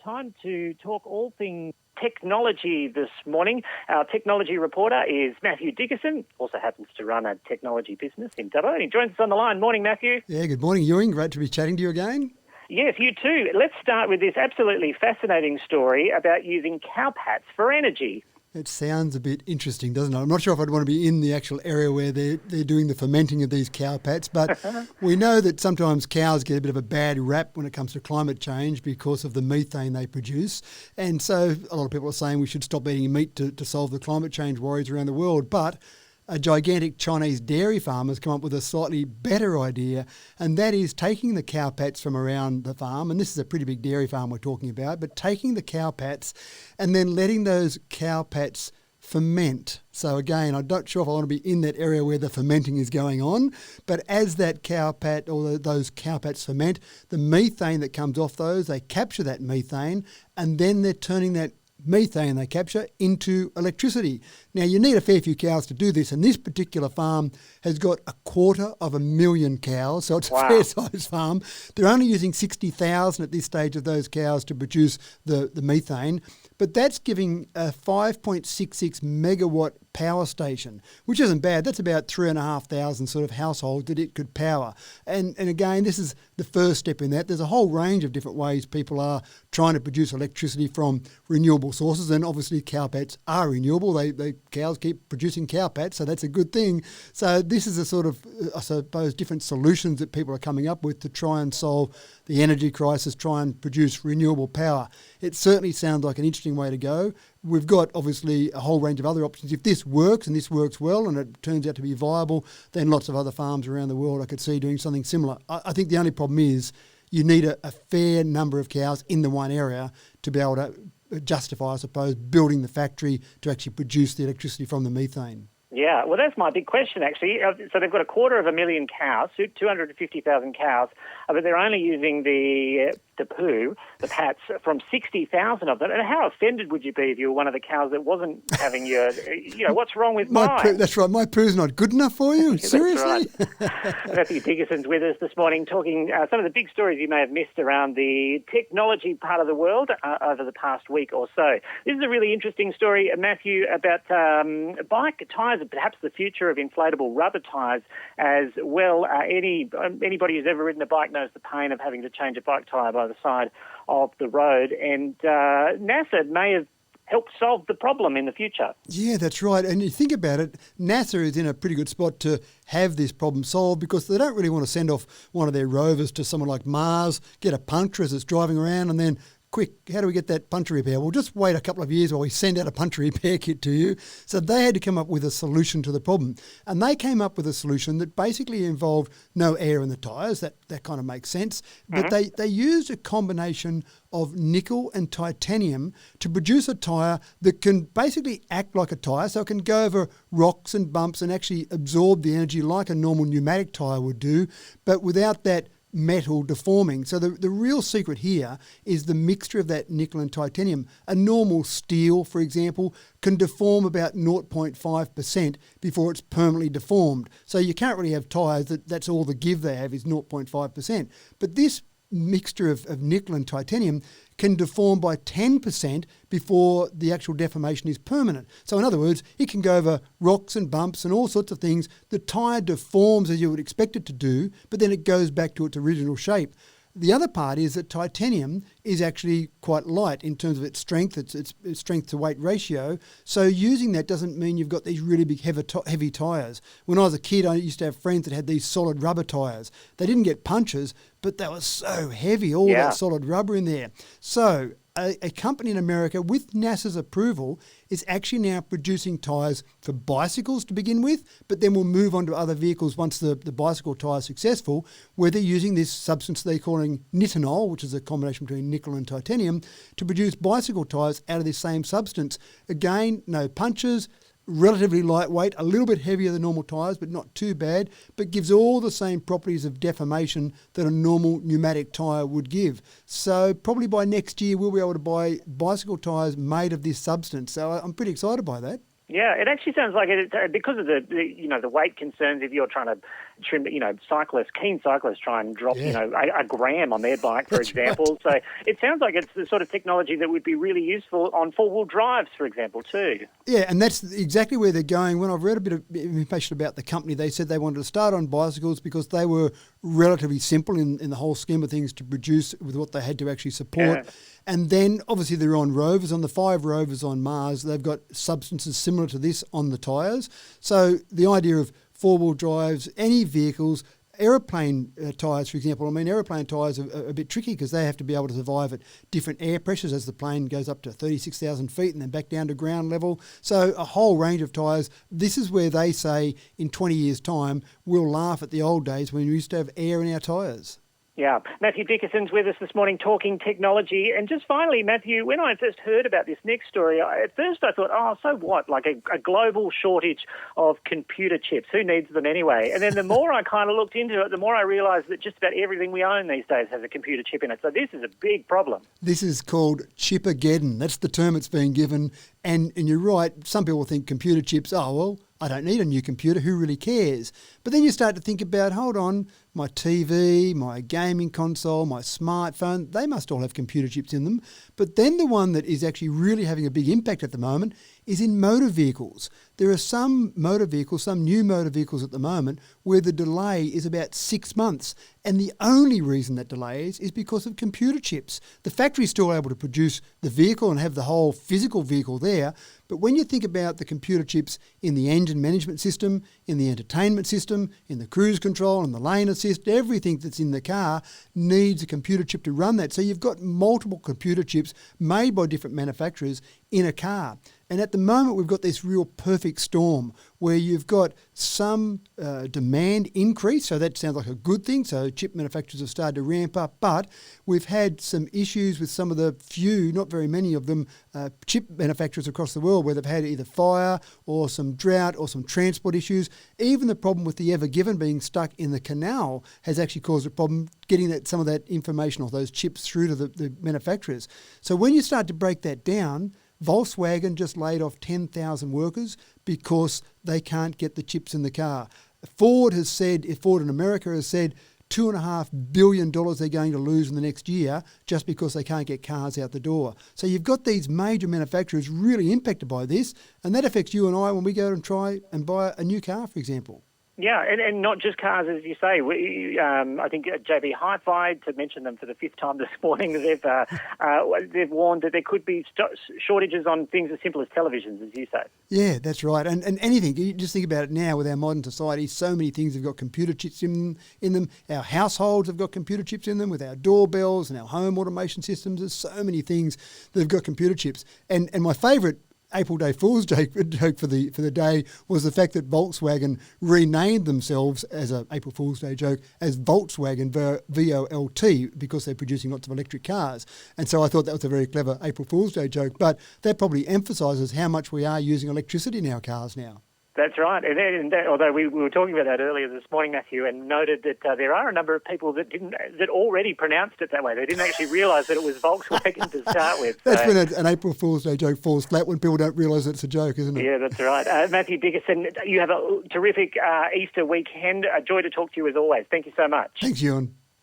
Time to talk all things technology this morning. Our technology reporter is Matthew Dickerson, also happens to run a technology business in Dubbo, and he joins us on the line. Morning, Matthew. Yeah, good morning, Ewing. Great to be chatting to you again. Yes, you too. Let's start with this absolutely fascinating story about using cowpats for energy. It sounds a bit interesting, doesn't it? I'm not sure if I'd want to be in the actual area where they're doing the fermenting of these cowpats, but we know that sometimes cows get a bit of a bad rap when it comes to climate change because of the methane they produce. And so a lot of people are saying we should stop eating meat to solve the climate change worries around the world. But a gigantic Chinese dairy farm has come up with a slightly better idea, and that is taking the cowpats from around the farm, and this is a pretty big dairy farm we're talking about, but taking the cowpats and then letting those cowpats ferment. So again, I'm not sure if I want to be in that area where the fermenting is going on, but as that cowpat or those cowpats ferment, the methane that comes off those, they capture that methane, and then they're turning that methane they capture into electricity. Now, you need a fair few cows to do this, and this particular farm has got 250,000 cows, so it's a fair-sized farm. They're only using 60,000 at this stage of those cows to produce the methane, but that's giving a 5.66 megawatt power station, which isn't bad. That's about 3,500 sort of households that it could power. And again, this is the first step in that. There's a whole range of different ways people are trying to produce electricity from renewable sources, and obviously cowpats are renewable. Cows keep producing cowpats, so that's a good thing. So this is a sort of, I suppose, different solutions that people are coming up with to try and solve the energy crisis, try and produce renewable power. It certainly sounds like an interesting way to go. We've got, obviously, a whole range of other options. If this works and this works well and it turns out to be viable, then lots of other farms around the world I could see doing something similar. I think the only problem is you need a fair number of cows in the one area to be able to justify, I suppose, building the factory to actually produce the electricity from the methane. Yeah, well, that's my big question, actually. So they've got 250,000 cows, 250,000 cows, but they're only using the poo, the pats, from 60,000 of them. And how offended would you be if you were one of the cows that wasn't having your, what's wrong with mine? That's right, my poo's not good enough for you? Seriously? That's right. Matthew Dickerson's with us this morning talking some of the big stories you may have missed around the technology part of the world over the past week or so. This is a really interesting story, Matthew, about bike tyres, and perhaps the future of inflatable rubber tyres as well. Anybody who's ever ridden a bike knows the pain of having to change a bike tyre by the side of the road, and NASA may have helped solve the problem in the future. Yeah, that's right. And you think about it, NASA is in a pretty good spot to have this problem solved because they don't really want to send off one of their rovers to somewhere like Mars, get a puncture as it's driving around, and then quick, how do we get that puncture repair? Well, just wait a couple of years while we send out a puncture repair kit to you. So they had to come up with a solution to the problem. And they came up with a solution that basically involved no air in the tyres. That kind of makes sense. But they used a combination of nickel and titanium to produce a tyre that can basically act like a tyre, so it can go over rocks and bumps and actually absorb the energy like a normal pneumatic tyre would do, but without that metal deforming. So the real secret here is the mixture of that nickel and titanium. A normal steel, for example, can deform about 0.5% before it's permanently deformed. So you can't really have tyres that's all the give they have is 0.5%. But this mixture of nickel and titanium can deform by 10% before the actual deformation is permanent. So in other words, it can go over rocks and bumps and all sorts of things. The tyre deforms as you would expect it to do, but then it goes back to its original shape. The other part is that titanium is actually quite light in terms of its strength, its strength to weight ratio. So using that doesn't mean you've got these really big heavy tyres. When I was a kid, I used to have friends that had these solid rubber tyres. They didn't get punches, but they were so heavy, all that solid rubber in there. So a company in America, with NASA's approval, is actually now producing tyres for bicycles to begin with, but then we'll move on to other vehicles once the bicycle tyre is successful, where they're using this substance they're calling nitinol, which is a combination between nickel and titanium, to produce bicycle tyres out of this same substance. Again, no punches, relatively lightweight, a little bit heavier than normal tyres, but not too bad, but gives all the same properties of deformation that a normal pneumatic tyre would give. So probably by next year we'll be able to buy bicycle tyres made of this substance. So I'm pretty excited by that. Yeah, it actually sounds like it because of the weight concerns. If you're trying to cyclists, keen cyclists try and drop, a gram on their bike, for example. Right. So it sounds like it's the sort of technology that would be really useful on four-wheel drives, for example, too. Yeah, and that's exactly where they're going. When I've read a bit of information about the company, they said they wanted to start on bicycles because they were relatively simple in the whole scheme of things to produce with what they had to actually support. Yeah. And then, obviously, they're on rovers. On the 5 rovers on Mars, they've got substances similar to this on the tyres. So the idea of four-wheel drives, any vehicles, aeroplane tyres, for example. I mean, aeroplane tyres are a bit tricky because they have to be able to survive at different air pressures as the plane goes up to 36,000 feet and then back down to ground level. So a whole range of tyres. This is where they say in 20 years' time, we'll laugh at the old days when we used to have air in our tyres. Yeah. Matthew Dickerson's with us this morning talking technology. And just finally, Matthew, when I first heard about this next story, at first I thought, so what? Like a global shortage of computer chips. Who needs them anyway? And then the more I kind of looked into it, the more I realised that just about everything we own these days has a computer chip in it. So this is a big problem. This is called Chipageddon. That's the term it's been given. And you're right, some people think computer chips, I don't need a new computer, who really cares? But then you start to think about, hold on, my TV, my gaming console, my smartphone, they must all have computer chips in them. But then the one that is actually really having a big impact at the moment is in motor vehicles. There are some new motor vehicles at the moment where the delay is about 6 months. And the only reason that delay is because of computer chips. The factory's still able to produce the vehicle and have the whole physical vehicle there. But when you think about the computer chips in the engine management system, in the entertainment system, in the cruise control and the lane assist, everything that's in the car needs a computer chip to run that. So you've got multiple computer chips made by different manufacturers in a car. And at the moment, we've got this real perfect storm where you've got some demand increase. So that sounds like a good thing. So chip manufacturers have started to ramp up. But we've had some issues with some of the few, not very many of them, chip manufacturers across the world where they've had either fire or some drought or some transport issues. Even the problem with the Ever Given being stuck in the canal has actually caused a problem getting some of that information or those chips through to the manufacturers. So when you start to break that down, Volkswagen just laid off 10,000 workers because they can't get the chips in the car. Ford in America has said $2.5 billion they're going to lose in the next year just because they can't get cars out the door. So you've got these major manufacturers really impacted by this, and that affects you and I when we go and try and buy a new car, for example. Yeah, and not just cars, as you say. I think JB Hi-Fi, to mention them for the 5th time this morning, they've warned that there could be shortages on things as simple as televisions, as you say. Yeah, that's right. And anything, you just think about it now with our modern society, so many things have got computer chips in them. Our households have got computer chips in them with our doorbells and our home automation systems. There's so many things that have got computer chips. And my favourite April Day Fool's joke for the day was the fact that Volkswagen renamed themselves as an April Fool's Day joke as Volkswagen VOLT because they're producing lots of electric cars. And so I thought that was a very clever April Fool's Day joke, but that probably emphasises how much we are using electricity in our cars now. That's right. And although we were talking about that earlier this morning, Matthew, and noted that there are a number of people that already pronounced it that way. They didn't actually realise that it was Volkswagen to start with. That's when an April Fool's Day joke falls flat, when people don't realise it's a joke, isn't it? Yeah, that's right. Matthew Dickerson, you have a terrific Easter weekend. A joy to talk to you as always. Thank you so much. Thanks, Ewan.